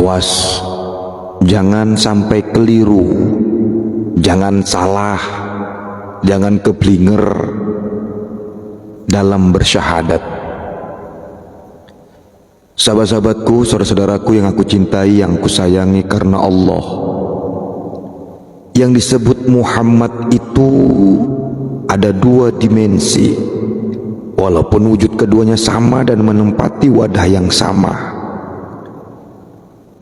Awas, jangan sampai keliru, jangan salah, jangan keblinger dalam bersyahadat. Sahabat-sahabatku, saudara-saudaraku yang aku cintai, yang aku sayangi karena Allah, yang disebut Muhammad itu ada dua dimensi, walaupun wujud keduanya sama dan menempati wadah yang sama.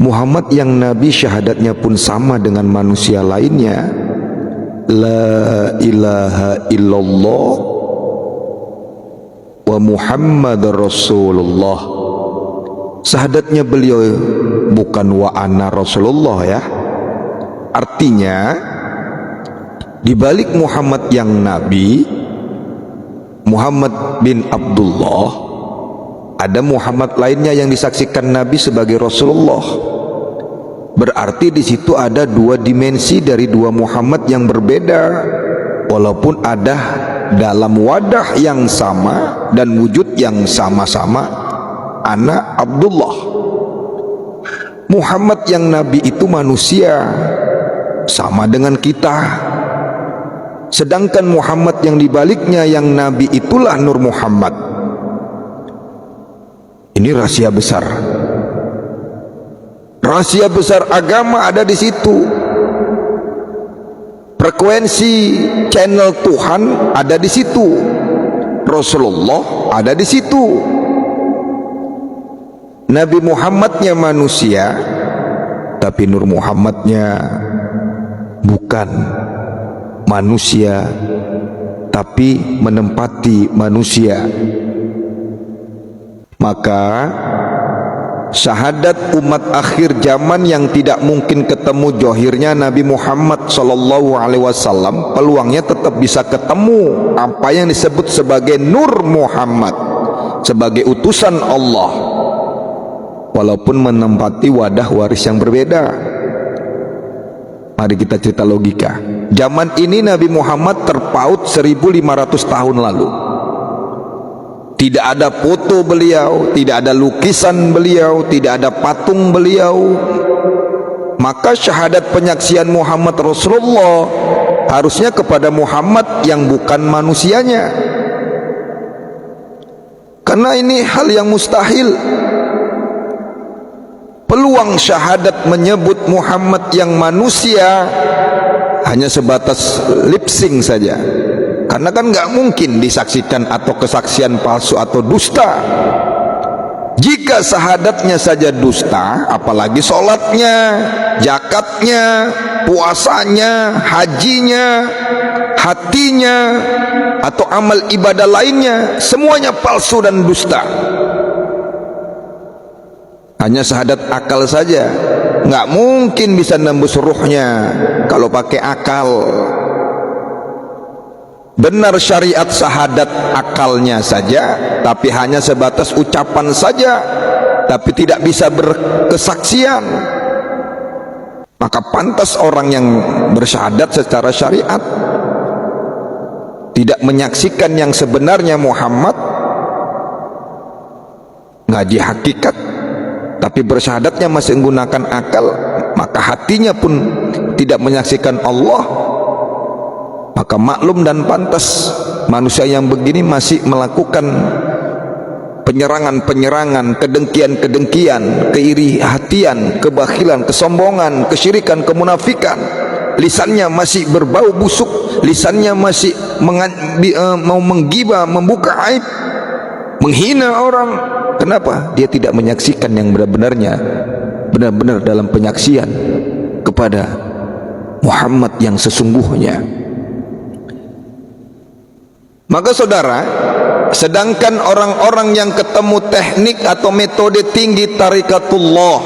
Muhammad yang Nabi syahadatnya pun sama dengan manusia lainnya, La ilaha illallah wa Muhammad Rasulullah. Syahadatnya beliau bukan wa ana Rasulullah ya. Artinya di balik Muhammad yang Nabi, Muhammad bin Abdullah, ada Muhammad lainnya yang disaksikan Nabi sebagai Rasulullah. Berarti di situ ada dua dimensi dari dua Muhammad yang berbeda, walaupun ada dalam wadah yang sama dan wujud yang sama-sama, anak Abdullah. Muhammad yang Nabi itu manusia, sama dengan kita. Sedangkan Muhammad yang dibaliknya yang Nabi itulah Nur Muhammad. Ini rahasia besar. Rahasia besar agama ada di situ. Frekuensi channel Tuhan ada di situ. Rasulullah ada di situ. Nabi Muhammadnya manusia, tapi Nur Muhammadnya bukan manusia, tapi menempati manusia. Maka syahadat umat akhir zaman yang tidak mungkin ketemu johirnya Nabi Muhammad SAW, peluangnya tetap bisa ketemu apa yang disebut sebagai Nur Muhammad, sebagai utusan Allah, walaupun menempati wadah waris yang berbeda. Mari kita cerita logika. Zaman ini Nabi Muhammad terpaut 1500 tahun lalu. Tidak ada foto beliau, tidak ada lukisan beliau, tidak ada patung beliau. Maka syahadat penyaksian Muhammad Rasulullah harusnya kepada Muhammad yang bukan manusianya. Karena ini hal yang mustahil. Peluang syahadat menyebut Muhammad yang manusia hanya sebatas lip sync saja. Karena kan nggak mungkin disaksikan atau kesaksian palsu atau dusta. Jika syahadatnya saja dusta, apalagi sholatnya, zakatnya, puasanya, hajinya, hatinya, atau amal ibadah lainnya, semuanya palsu dan dusta. Hanya syahadat akal saja, nggak mungkin bisa nembus ruhnya kalau pakai akal. Benar syariat syahadat akalnya saja, tapi hanya sebatas ucapan saja, tapi tidak bisa berkesaksian. Maka pantas orang yang bersyahadat secara syariat tidak menyaksikan yang sebenarnya Muhammad, ngaji hakikat, tapi bersyahadatnya masih menggunakan akal, maka hatinya pun tidak menyaksikan Allah. Maka maklum dan pantas manusia yang begini masih melakukan penyerangan-penyerangan, kedengkian-kedengkian, keiri hatian, kebakhilan, kesombongan, kesyirikan, kemunafikan. Lisannya masih berbau busuk, lisannya masih mau menggibah, membuka aib, menghina orang. Kenapa? Dia tidak menyaksikan yang benar-benarnya, benar-benar dalam penyaksian kepada Muhammad yang sesungguhnya. Maka saudara, sedangkan orang-orang yang ketemu teknik atau metode tinggi tarikatullah,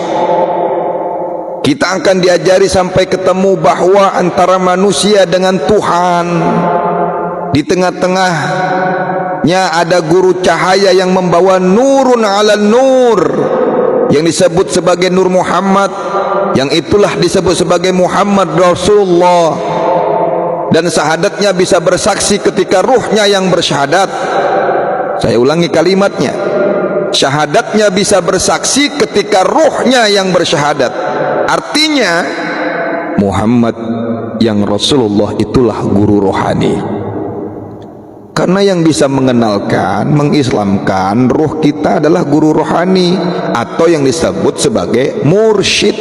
kita akan diajari sampai ketemu bahwa antara manusia dengan Tuhan, di tengah-tengahnya ada guru cahaya yang membawa nurun ala nur, yang disebut sebagai Nur Muhammad, yang itulah disebut sebagai Muhammad Rasulullah. Dan syahadatnya bisa bersaksi ketika ruhnya yang bersyahadat. Saya ulangi kalimatnya, syahadatnya bisa bersaksi ketika ruhnya yang bersyahadat. Artinya Muhammad yang Rasulullah itulah guru rohani. Karena yang bisa mengenalkan, mengislamkan ruh kita adalah guru rohani, atau yang disebut sebagai mursyid,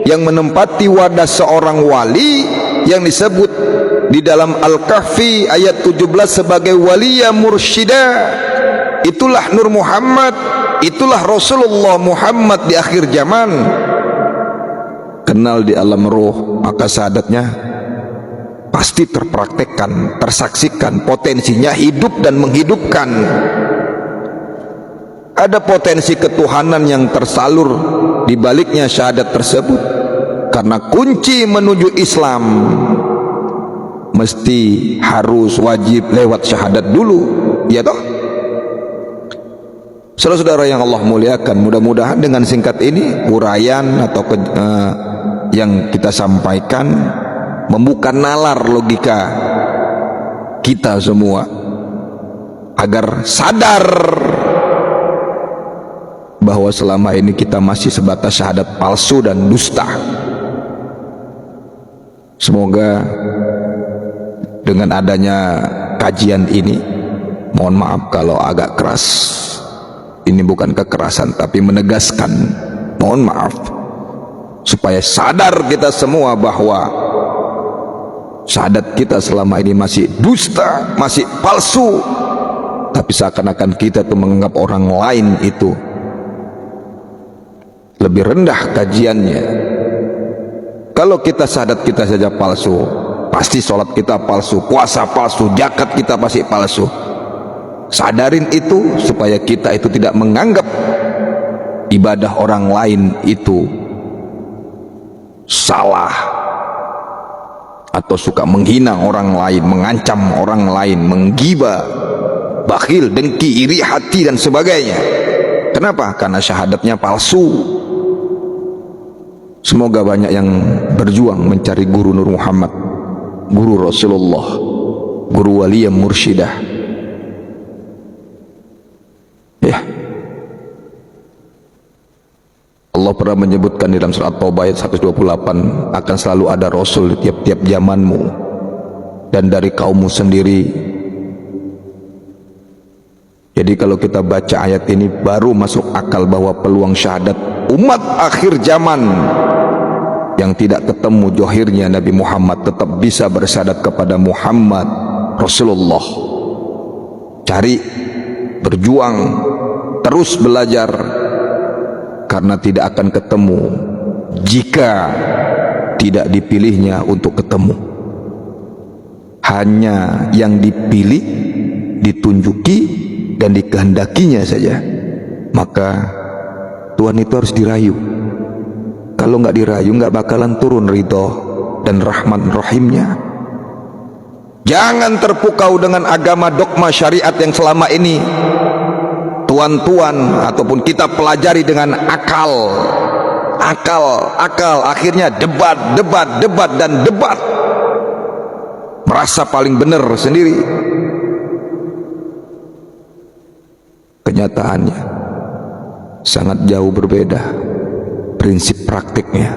yang menempati wadah seorang wali, yang disebut di dalam Al-Kahfi ayat 17 sebagai waliya mursyida. Itulah Nur Muhammad, itulah Rasulullah Muhammad di akhir zaman. Kenal di alam ruh, maka syahadatnya pasti terpraktekkan, tersaksikan, potensinya hidup dan menghidupkan. Ada potensi ketuhanan yang tersalur di baliknya syahadat tersebut. Karena kunci menuju Islam mesti harus wajib lewat syahadat dulu, ya toh? Saudara-saudara yang Allah muliakan, mudah-mudahan dengan singkat ini uraian atau yang kita sampaikan membuka nalar logika kita semua agar sadar bahwa selama ini kita masih sebatas syahadat palsu dan dusta. Semoga dengan adanya kajian ini, mohon maaf kalau agak keras, ini bukan kekerasan tapi menegaskan, mohon maaf, supaya sadar kita semua bahwa syahadat kita selama ini masih dusta, masih palsu. Tapi seakan-akan kita tuh menganggap orang lain itu lebih rendah kajiannya. Kalau kita syahadat kita saja palsu, pasti sholat kita palsu, puasa palsu, zakat kita pasti palsu. Sadarin itu supaya kita itu tidak menganggap ibadah orang lain itu salah, atau suka menghina orang lain, mengancam orang lain, menggibah, bakhil, dengki, iri hati dan sebagainya. Kenapa? Karena syahadatnya palsu. Semoga banyak yang berjuang mencari guru Nur Muhammad, guru Rasulullah, guru waliyah mursyidah. Ya, Allah pernah menyebutkan dalam surat Taubah ayat 128, akan selalu ada Rasul di tiap-tiap zamanmu dan dari kaummu sendiri. Jadi kalau kita baca ayat ini baru masuk akal bahwa peluang syahadat umat akhir zaman yang tidak ketemu johirnya Nabi Muhammad tetap bisa bersyahadat kepada Muhammad Rasulullah. Cari, berjuang, terus belajar, karena tidak akan ketemu jika tidak dipilihnya untuk ketemu. Hanya yang dipilih, ditunjuki dan dikehendakinya saja. Maka Tuhan itu harus dirayu. Kalau nggak dirayu, nggak bakalan turun ridho dan rahman rahimnya. Jangan terpukau dengan agama dogma syariat yang selama ini tuan-tuan ataupun kita pelajari dengan akal, akhirnya debat dan debat, merasa paling benar sendiri. Kenyataannya sangat jauh berbeda prinsip praktiknya.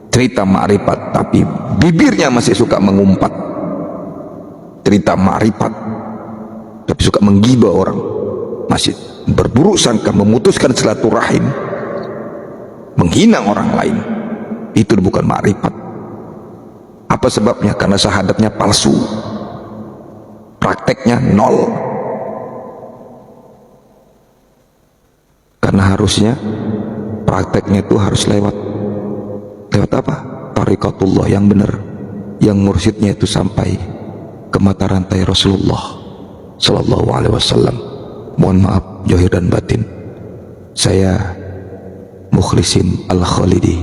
Cerita ma'rifat tapi bibirnya masih suka mengumpat. Cerita ma'rifat tapi suka menggibah orang, masih berburuk sangka, memutuskan silaturahim, menghina orang lain. Itu bukan ma'rifat. Apa sebabnya? Karena syahadatnya palsu, prakteknya nol. Karena harusnya prakteknya itu harus lewat apa? Tariqatullah yang benar, yang mursyidnya itu sampai ke mata rantai Rasulullah Sallallahu Alaihi Wasallam. Mohon maaf zahir dan batin. Saya Mukhlisin Al-Khalidi,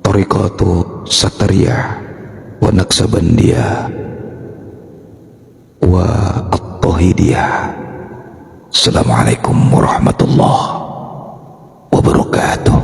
Tariqatu Satariyah wa Naqsabandiyah wa At-Tahidiyah. Assalamualaikum warahmatullahi wabarakatuh.